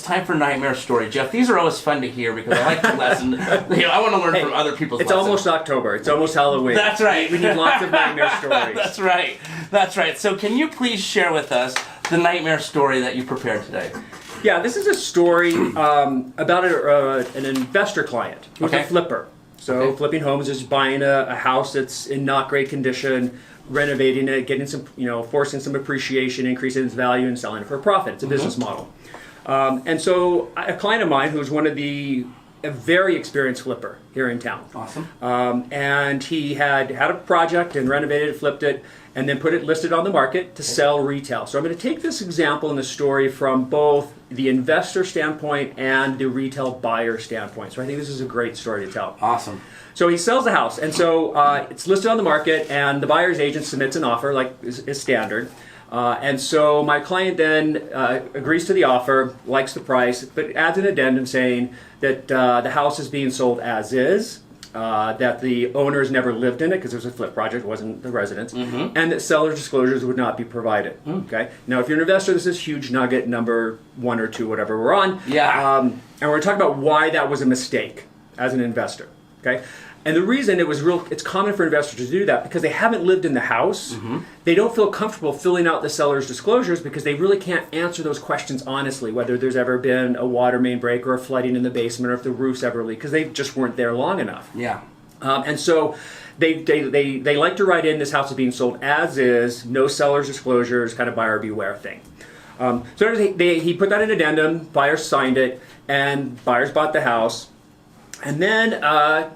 time for Nightmare Story. Jeff, these are always fun to hear because I like the lesson. I want to learn from other people's It's lessons. almost October. It's almost Halloween. That's right. We need lots of nightmare stories. That's right. That's right. So can you please share with us the Nightmare Story that you prepared today? Yeah, this is a story about an investor client who's a flipper. So flipping homes is buying a house that's in not great condition, renovating it, getting some, forcing some appreciation, increasing its value, and selling it for a profit. It's a business model. And so a client of mine who's a very experienced flipper here in town. Awesome. And he had a project and renovated it, flipped it, and then listed on the market to sell retail. So I'm going to take this example in the story from both the investor standpoint and the retail buyer standpoint. So I think this is a great story to tell. Awesome. So he sells the house, and so it's listed on the market, and the buyer's agent submits an offer, like is standard. And so my client then agrees to the offer, likes the price, but adds an addendum saying that the house is being sold as is, that the owners never lived in it because it was a flip project, it wasn't the residence, and that seller's disclosures would not be provided. Okay. Now, if you're an investor, this is huge nugget number 1 or 2, whatever we're on. Yeah. And we're going to talk about why that was a mistake as an investor. Okay. And the reason it's common for investors to do that because they haven't lived in the house. They don't feel comfortable filling out the seller's disclosures because they really can't answer those questions honestly, whether there's ever been a water main break or a flooding in the basement or if the roof's ever leaked, because they just weren't there long enough. Yeah. And so they like to write in this house is being sold as is, no seller's disclosures, kind of buyer beware thing. So he put that in addendum, buyers signed it, and buyers bought the house. And then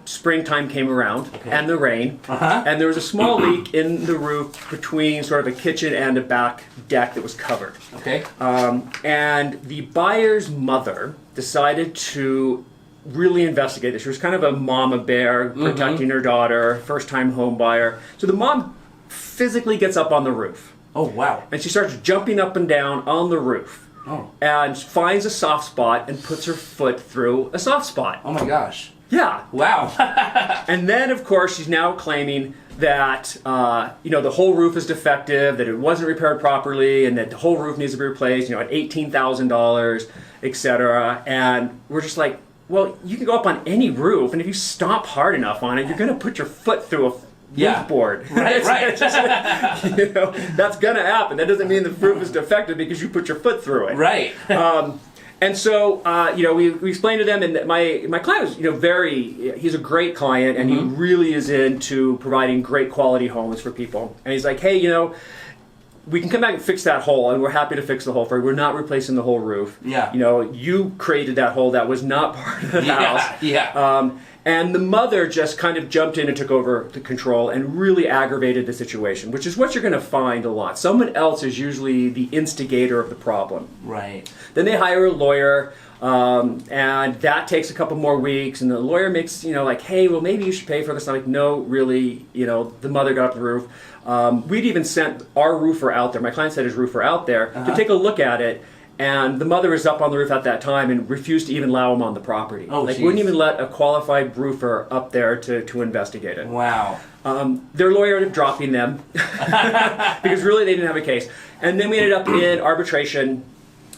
springtime came around, and the rain, and there was a small leak in the roof between sort of a kitchen and a back deck that was covered. Okay. And the buyer's mother decided to really investigate this. She was kind of a mama bear, protecting her daughter, first-time home buyer. So the mom physically gets up on the roof. Oh, wow. And she starts jumping up and down on the roof. Oh. And finds a soft spot and puts her foot through a soft spot. Oh my gosh. Yeah. Wow. And then, of course, she's now claiming that the whole roof is defective, that it wasn't repaired properly, and that the whole roof needs to be replaced. At $18,000, etc. And we're just like, well, you can go up on any roof, and if you stomp hard enough on it, you're going to put your foot through a roof board. Right. That's going to happen. That doesn't mean the roof is defective because you put your foot through it. Right. And so, we explained to them, and my client was, he's a great client, and he really is into providing great quality homes for people. And he's like, hey, we can come back and fix that hole, and we're happy to fix the hole for you. We're not replacing the whole roof. Yeah. You created that hole. That was not part of the house. Yeah. And the mother just kind of jumped in and took over the control and really aggravated the situation, which is what you're going to find a lot. Someone else is usually the instigator of the problem. Right. Then they hire a lawyer, and that takes a couple more weeks, and the lawyer makes, hey, well, maybe you should pay for this. I'm like, no, really, the mother got up the roof. We'd even sent our roofer out there. My client sent his roofer out there to take a look at it. And the mother was up on the roof at that time and refused to even allow him on the property. Oh, wouldn't even let a qualified roofer up there to investigate it. Wow. Their lawyer ended up dropping them because really they didn't have a case. And then we ended up in arbitration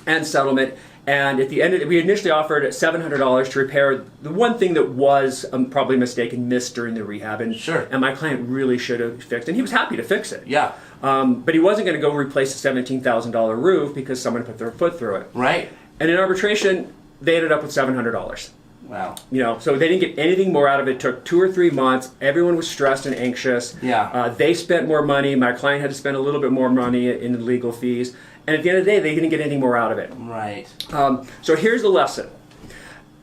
and settlement. And at the end, we initially offered $700 to repair the one thing that was probably a mistake and missed during the rehab. And, Sure. And my client really should have fixed it. And he was happy to fix it. Yeah. But he wasn't going to go replace a $17,000 roof because someone put their foot through it. Right. And in arbitration, they ended up with $700. Wow. So they didn't get anything more out of it. It took 2 or 3 months. Everyone was stressed and anxious. Yeah. They spent more money. My client had to spend a little bit more money in legal fees. And at the end of the day, they didn't get anything more out of it. Right. So here's the lesson.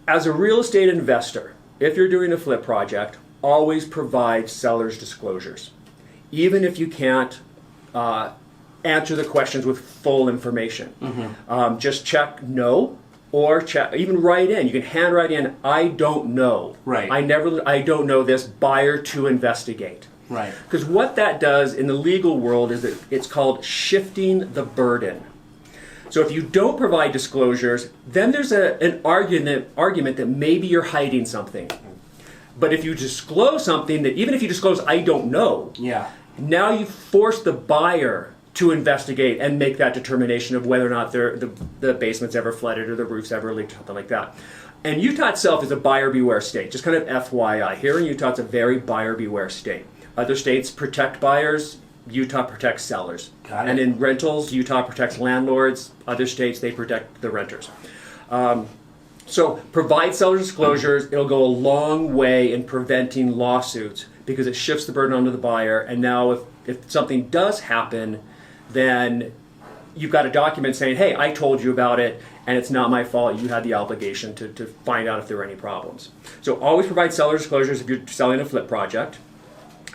As a real estate investor, if you're doing a flip project, always provide seller's disclosures. Even if you can't answer the questions with full information. Just check no, or check, even write in. You can handwrite in, I don't know. Right. I don't know this, buyer to investigate. Right. Because what that does in the legal world is that it's called shifting the burden. So if you don't provide disclosures, then there's an argument that maybe you're hiding something. But if you disclose something that, even if you disclose I don't know, Yeah. now you force the buyer to investigate and make that determination of whether or not the basement's ever flooded or the roof's ever leaked, something like that. And Utah itself is a buyer beware state, just kind of FYI. Here in Utah, it's a very buyer beware state. Other states protect buyers, Utah protects sellers. Got it. And in rentals, Utah protects landlords, other states, they protect the renters. So provide seller disclosures. It'll go a long way in preventing lawsuits because it shifts the burden onto the buyer. And now if something does happen, then you've got a document saying, hey, I told you about it and it's not my fault. You had the obligation to find out if there were any problems. So always provide seller disclosures if you're selling a flip project.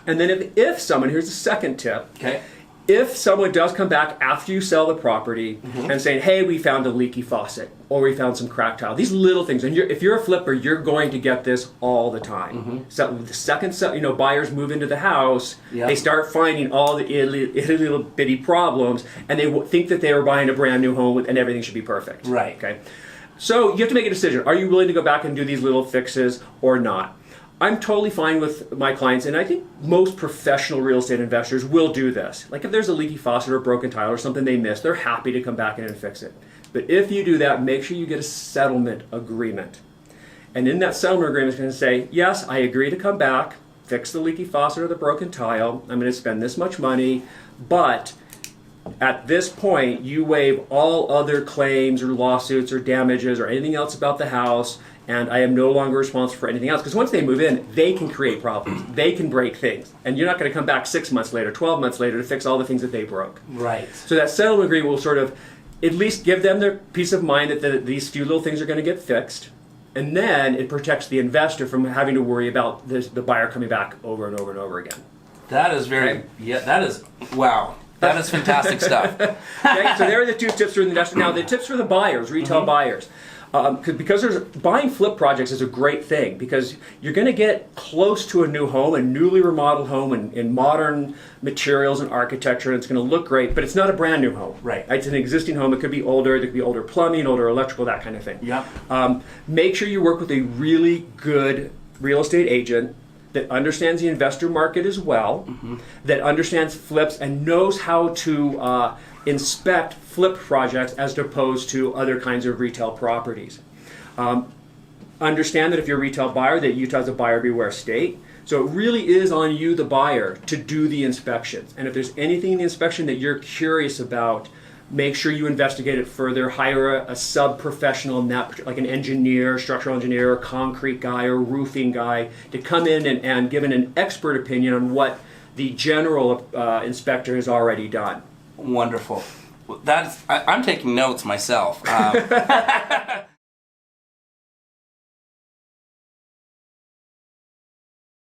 And then if someone, here's the second tip. Okay. If someone does come back after you sell the property and saying, hey, we found a leaky faucet or we found some cracked tile, these little things, and if you're a flipper, you're going to get this all the time. So the second buyers move into the house, they start finding all the itty little bitty problems, and they think that they were buying a brand new home and everything should be perfect. Right. Okay. So you have to make a decision. Are you willing to go back and do these little fixes or not? I'm totally fine with my clients, and I think most professional real estate investors will do this. Like if there's a leaky faucet or a broken tile or something they missed, they're happy to come back in and fix it. But if you do that, make sure you get a settlement agreement. And in that settlement agreement, it's going to say, yes, I agree to come back, fix the leaky faucet or the broken tile. I'm going to spend this much money, but at this point, you waive all other claims or lawsuits or damages or anything else about the house, and I am no longer responsible for anything else. Because once they move in, they can create problems. They can break things. And you're not going to come back 6 months later, 12 months later to fix all the things that they broke. Right. So that settlement agreement will sort of at least give them their peace of mind that these few little things are going to get fixed. And then it protects the investor from having to worry about the buyer coming back over and over and over again. That is very, wow. That is fantastic stuff. Okay, so there are the two tips for the investor. Now, the tips for the buyers, retail buyers. Because buying flip projects is a great thing because you're going to get close to a new home, a newly remodeled home in modern materials and architecture, and it's going to look great, but it's not a brand new home. Right. It's an existing home. It could be older. There could be older plumbing, older electrical, that kind of thing. Yeah. Make sure you work with a really good real estate agent that understands the investor market as well, that understands flips and knows how to inspect flip projects as opposed to other kinds of retail properties. Understand that if you're a retail buyer, that Utah is a buyer beware state. So it really is on you, the buyer, to do the inspections. And if there's anything in the inspection that you're curious about, make sure you investigate it further. Hire a sub-professional in that, like an engineer, structural engineer, or concrete guy, or roofing guy, to come in and give an expert opinion on what the general inspector has already done. Wonderful. I'm taking notes myself.